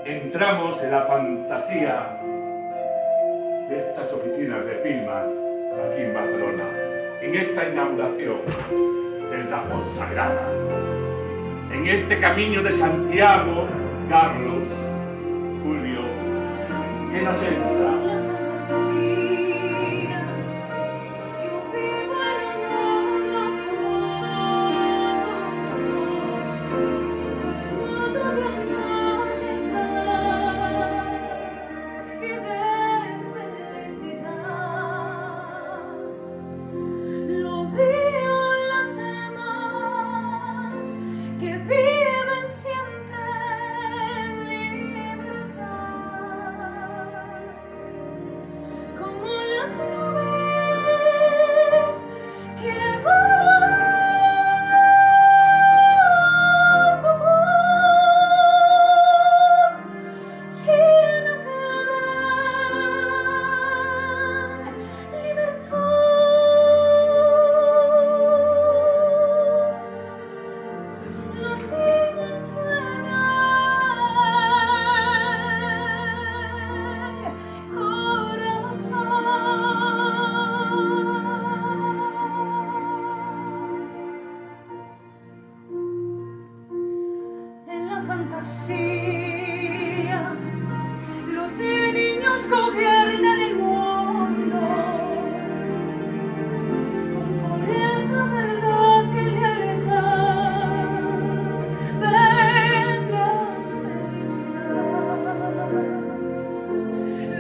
entramos en la fantasía de estas oficinas de Filmas aquí en Barcelona, en esta inauguración desde la Fonsagrada, en este camino de Santiago, Carlos, Julio, que nos entra. Fantasía, los niños gobiernan el mundo con pureza, verdad y lealtad de la felicidad.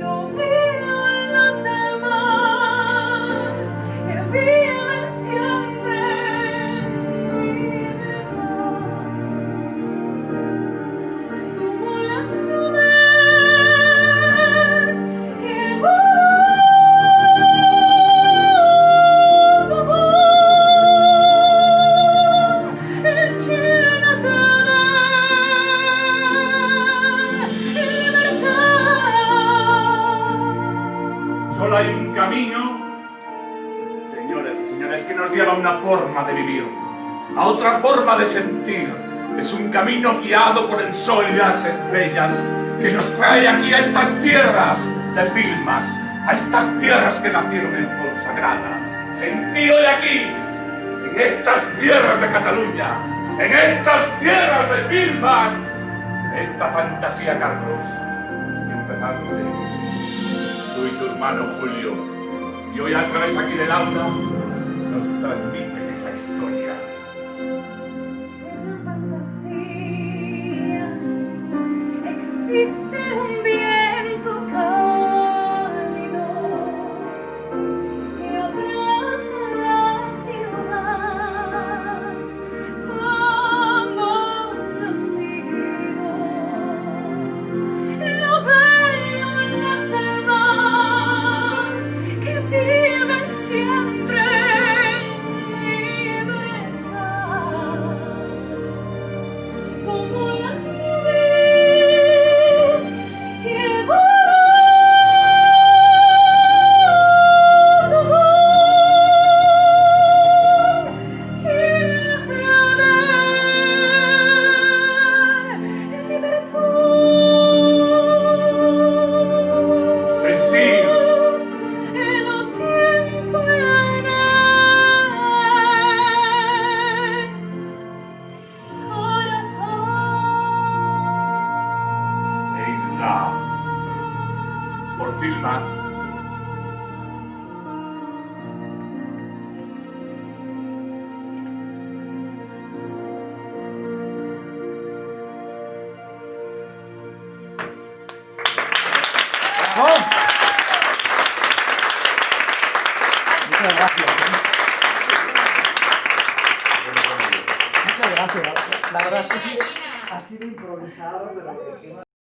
Lo veo en las almas que viven siempre en libertad. Las nubes que volando van llenas de libertad. Solo hay un camino, señoras y señores, que nos lleva a una forma de vivir, a otra forma de sentir. Es un camino guiado por el sol y las estrellas que nos trae aquí a estas tierras de Filmas, a estas tierras que nacieron en Fonsagrada. Sentido de aquí, en estas tierras de Cataluña, en estas tierras de Filmas, esta fantasía, Carlos, que empezaste tú y tu hermano Julio, y hoy a través aquí del aula nos transmiten esa historia. Existe un viento cálido que abraza la ciudad como un amigo. Lo veo en las almas que viven siempre en libertad, como las nubes que volando van llenas de libertad. Sentir. Lo siento en el corazón. Eiza, por Filmas. ¡Bravo! Muchas gracias. Muchas gracias. La verdad es que ha sido improvisado, pero